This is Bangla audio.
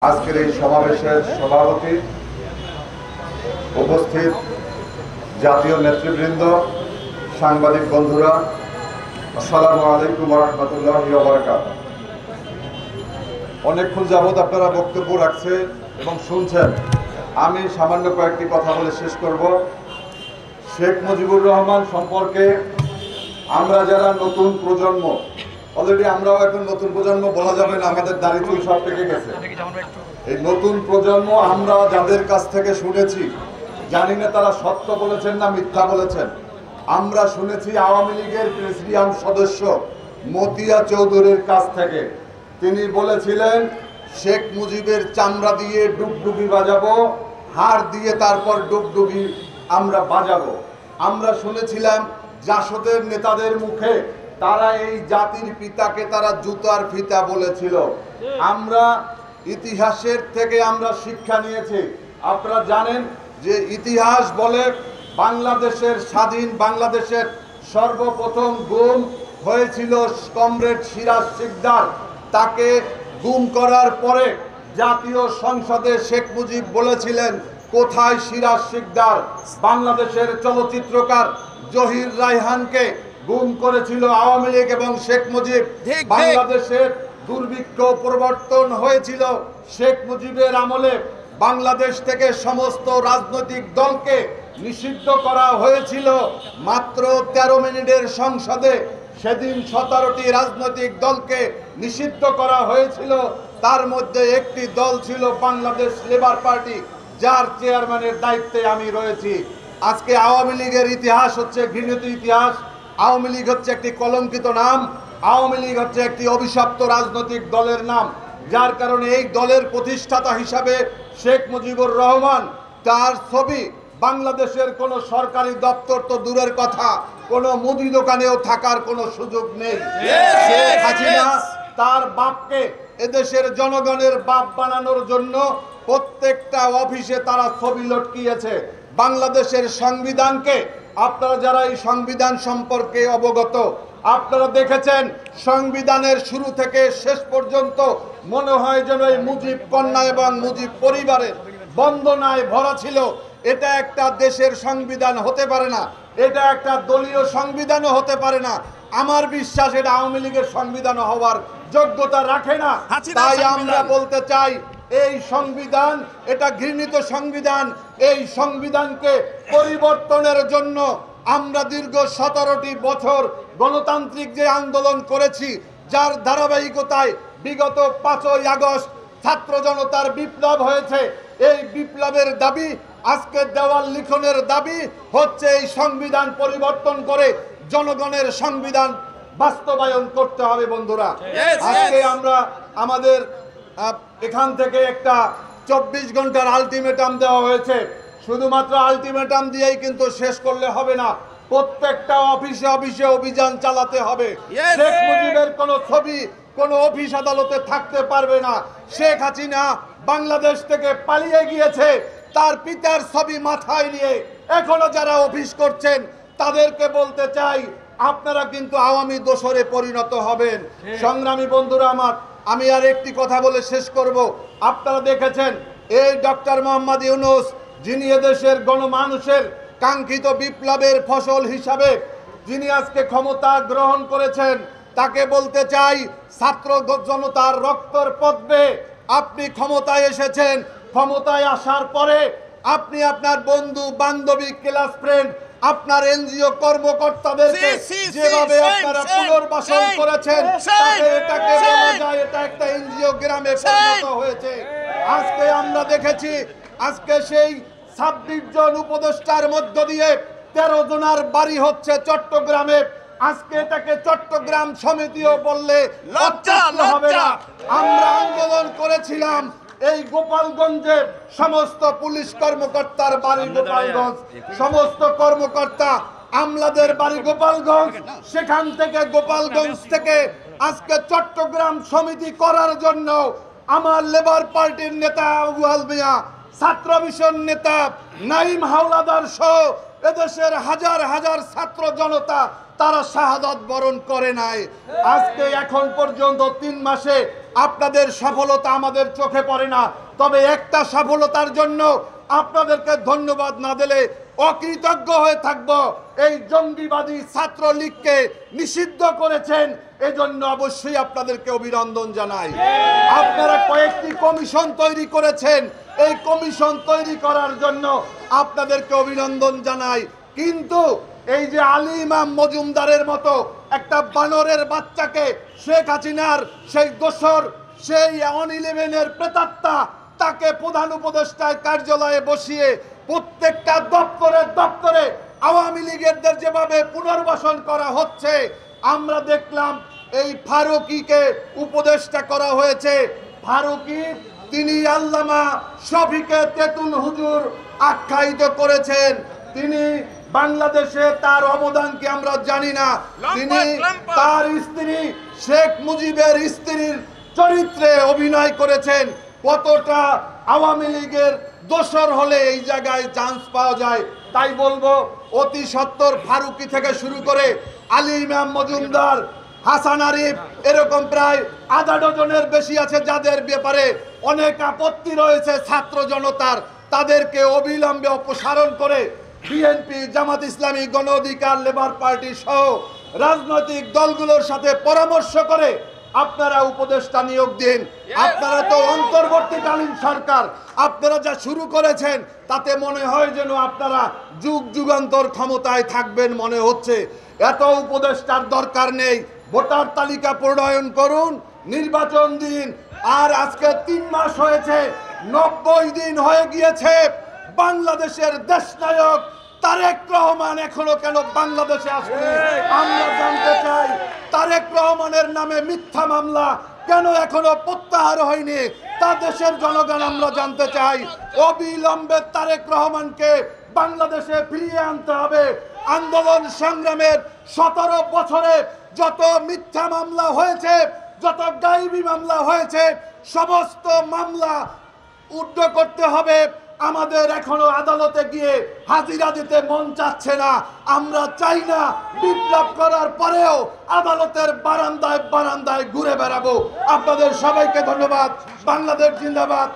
আজকের এই সমাবেশের সভাপতি, উপস্থিত জাতীয় নেতৃবৃন্দ, সাংবাদিক বন্ধুরা, আসসালামু আলাইকুম ওয়া রাহমাতুল্লাহি ওয়া বারাকাতুহু। অনেকক্ষণ যাবত আপনারা বক্তব্য রাখছেন এবং শুনছেন। আমি সামান্য কয়েকটি কথা বলে শেষ করব। শেখ মুজিবুর রহমান সম্পর্কে আমরা যারা নতুন প্রজন্ম, অলরেডি আমরাও এখন নতুন প্রজন্ম বলা যাবে না, আমাদের দাড়ি চুল সব পেকে গেছে। এই নতুন প্রজন্ম আমরা যাদের কাছ থেকে শুনেছি, জানি না তারা সত্য বলেছেন না মিথ্যা বলেছেন। আমরা শুনেছি আওয়ামী লীগের প্রেসিডিয়াম সদস্য মতিয়া চৌধুরীর কাছ থেকে। তিনি বলেছিলেন শেখ মুজিবের চামড়া দিয়ে ডুগডুগি বাজাবো, হাড় দিয়ে তারপর ডুগডুগি আমরা বাজাবো। আমরা শুনেছিলাম জাসদের নেতাদের মুখে তারা এই জাতির পিতাকে তারা জুতার ফিতা বলেছিল। আমরা ইতিহাসের থেকে আমরা শিক্ষা নিয়েছি। আপনারা জানেন যে ইতিহাস বলে বাংলাদেশের স্বাধীন বাংলাদেশের সর্বপ্রথম গুম হয়েছিল কমরেড সিরাজ শিকদার। তাকে গুম করার পরে জাতীয় সংসদে শেখ মুজিব বলেছিলেন কোথায় সিরাজ শিকদার। বাংলাদেশের চলচ্চিত্রকার জহির রায়হানকে গুম করেছিল আওয়ামী লীগ এবং শেখ মুজিব। বাংলাদেশের দুর্ভিক্ষ প্রবর্তন হয়েছিল শেখ মুজিবের আমলে। বাংলাদেশ থেকে সমস্ত রাজনৈতিক দলকে নিষিদ্ধ করা হয়েছিল মাত্র 13 মিনিটের সংসদে। সেদিন 17টি রাজনৈতিক দলকে নিষিদ্ধ করা হয়েছিল। তার মধ্যে একটি দল ছিল বাংলাদেশ লেবার পার্টি, যার চেয়ারম্যানের দায়িত্বে আমি রয়েছি। আজকে আওয়ামী লীগের ইতিহাস হচ্ছে ঘৃণিত ইতিহাস। আওয়ামী লীগ হচ্ছে একটি কলঙ্কিত নাম। আওয়ামী লীগ হচ্ছে একটি অভিশপ্ত রাজনৈতিক দলের নাম, যার কারণে এই দলের প্রতিষ্ঠাতা হিসাবে শেখ মুজিবুর রহমান, তার ছবি বাংলাদেশের কোনো সরকারি দপ্তর তো দূরের কথা, কোনো মুদি দোকানেও থাকার কোনো সুযোগ নেই। শেখ হাসিনা তার বাপকে এদেশের জনগণের বাপ বানানোর জন্য প্রত্যেকটা অফিসে তারা ছবি লটকিয়েছে। বাংলাদেশের সংবিধানকে, আপনারা যারা এই সংবিধান সম্পর্কে অবগত, আপনারা দেখেছেন সংবিধানের শুরু থেকে শেষ পর্যন্ত মনে হয় যেন এই মুজিব কন্যা এবং মুজিব পরিবারের বন্দনায় ভরা ছিল। এটা একটা দেশের সংবিধান হতে পারে না, এটা একটা দলীয় সংবিধানও হতে পারে না। আমার বিশ্বাস এটা আওয়ামী লীগের সংবিধান হওয়ার যোগ্যতা রাখে না। তাই আমরা বলতে চাই এই সংবিধান এটা ঘৃণিত সংবিধান। এই সংবিধানকে পরিবর্তনের জন্য আমরা দীর্ঘ 17টি বছর গণতান্ত্রিক যে আন্দোলন করেছি, যার ধারাবাহিকতায় বিগত 5ই আগস্ট ছাত্র জনতার বিপ্লব হয়েছে। এই বিপ্লবের দাবি, আজকে দেওয়াল লিখনের দাবি হচ্ছে এই সংবিধান পরিবর্তন করে জনগণের সংবিধান বাস্তবায়ন করতে হবে। বন্ধুরা, আজকে আমরা আমাদের এখান থেকে একটা 24 ঘন্টার আলটিমেটাম দেওয়া হয়েছে। শুধুমাত্র আলটিমেটাম দিয়েই কিন্তু শেষ করলে হবে না, প্রত্যেকটা অফিসে অফিসে অভিযান চালাতে হবে। শেখ মুজিবের কোনো ছবি কোনো অফিস আদালতে থাকতে পারবে না। শেখ হাসিনা বাংলাদেশ থেকে পালিয়ে গিয়েছে, তার পিতার ছবি মাথায় নিয়ে এখনো যারা অফিস করছেন তাদেরকে বলতে চাই আপনারা কিন্তু আওয়ামী দোসরে পরিণত হবেন। সংগ্রামী বন্ধুরা আমার, আমি আর একটি কথা বলে শেষ করব। আপনারা দেখেছেন এই ডক্টর মোহাম্মদ ইউনূস, যিনি এদেশের গণমানুষের কাঙ্ক্ষিত বিপ্লবের ফসল হিসাবে যিনি আজকে ক্ষমতা গ্রহণ করেছেন, তাকে বলতে চাই ছাত্র জনতার রক্তর পদ্মে আপনি ক্ষমতায় এসেছেন। ক্ষমতায় আসার পরে আপনি আপনার বন্ধু বান্ধবী ক্লাস ফ্রেন্ড আপনার এনজিও কর্মকর্তাদেরকে যেভাবে আপনারা পুনর্বাসন করেছেন, এটাকে বলা যায় এটা একটা এনজিও গ্রামে পরিণত হয়েছে। আজকে আমরা দেখেছি আজকে সেই 26 জন উপদেষ্টার মধ্য দিয়ে 13 জনের বাড়ি হচ্ছে চট্টগ্রামে। আজকে এটাকে চট্টগ্রাম সমিতিও বললে লজ্জা হবে না। আমরা আন্দোলন করেছিলাম এই গোপালগঞ্জের সমস্ত পুলিশ কর্মকর্তার বাড়ি গোপালগঞ্জ, সমস্ত কর্মকর্তা আমলাদের বাড়ি গোপালগঞ্জ। সেখান থেকে গোপালগঞ্জ থেকে আজকে চট্টগ্রাম সমিতি করার জন্য আমার লেবার পার্টির নেতা আবুল মিয়া, ছাত্র মিশন নেতা নাইম হাওলাদার সহ এদেশের হাজার হাজার ছাত্র জনতা তারা শাহাদাত বরণ করে নাই। আজকে এখন পর্যন্ত 3 মাসে আপনাদের সফলতা আমাদের চোখে পড়ে না, তবে একটা সফলতার জন্য আপনাদেরকে ধন্যবাদ না দিলে অকৃতজ্ঞ হয়ে থাকব। এই জঙ্গিবাদী ছাত্রলীগকে নিষিদ্ধ করেছেন, এজন্য অবশ্যই আপনাদেরকে অভিনন্দন জানাই। আপনারা কয়েকটি কমিশন তৈরি করেছেন, এই কমিশন তৈরি করার জন্য আপনাদেরকে অভিনন্দন জানাই। কিন্তু এই যে আলী ইমাম মজুমদারের মতো একটা বানরের বাচ্চাকে শেখ হাসিনার সেই দোসর, সেই 11-এর প্রেতাত্মা, তাকে প্রধান উপদেষ্টার কার্যালয়ে বসিয়ে প্রত্যেকটা দপ্তরে আওয়ামী লীগেরদের যেভাবে পুনর্বাসন করা হচ্ছে, আমরা দেখলাম এই ফারুকীকে উপদেষ্টা করা হয়েছে। ফারুকী তিনি আল্লামা শফিকে তেতুল হুজুর আখ্যায়িত করেছেন। তিনি বাংলাদেশে তার অবদানকে আমরা জানি না, তিনি তার স্ত্রী শেখ মুজিবের স্ত্রীর চরিত্রে অভিনয় করেছেন। কতটা আওয়ামী লীগের দোসর হলে এই জায়গায় চান্স পাওয়া যায়। তাই বলবো অতি সত্বর ফারুকী থেকে শুরু করে আলী ইমাম মজুমদার, হাসান আরিফ, এরকম প্রায় আধা ডজনের বেশি আছে যাদের ব্যাপারে অনেক আপত্তি রয়েছে ছাত্র জনতার, তাদেরকে অবিলম্বে অপসারণ করে বিএনপি, জামাত ইসলামী, গণ অধিকার, লেবার পার্টি সহ রাজনৈতিক দলগুলোর সাথে পরামর্শ করে আপনারা উপদেষ্টা নিয়োগ দিন। আপনারা তো অন্তর্বর্তীকালীন সরকার, আপনারা যা শুরু করেছেন তাতে মনে হয় যেন আপনারা যুগ যুগান্তর ক্ষমতায় থাকবেন মনে হচ্ছে। এত উপদেষ্টার দরকার নেই। ভোটার তালিকা প্রণয়ন করুন, নির্বাচন দিন। আর আজকে 3 মাস হয়েছে, 90 দিন হয়ে গিয়েছে। বাংলাদেশের দেশনায়ক তারেক রহমান এখনো কেন বাংলাদেশে আসেনি? আমরা জানতে চাই তারেক রহমানের নামে মিথ্যা মামলা কেন এখনো প্রত্যাহার হয়নি? তা দেশের জনগণ আমরা জানতে চাই। অবিলম্বে তারেক রহমানকে বাংলাদেশে ফিরিয়ে আনতে হবে। আন্দোলন সংগ্রামের 17 বছরে যত মিথ্যা মামলা হয়েছে, যত গায়েবী মামলা হয়েছে, সমস্ত মামলা উদ্ধ করতে হবে। আমাদের এখনো আদালতে গিয়ে হাজিরা দিতে মন চাচ্ছে না। আমরা চাই না বিপ্লব করার পরেও আদালতের বারান্দায় ঘুরে বেড়াবো। আপনাদের সবাইকে ধন্যবাদ। বাংলাদেশ জিন্দাবাদ।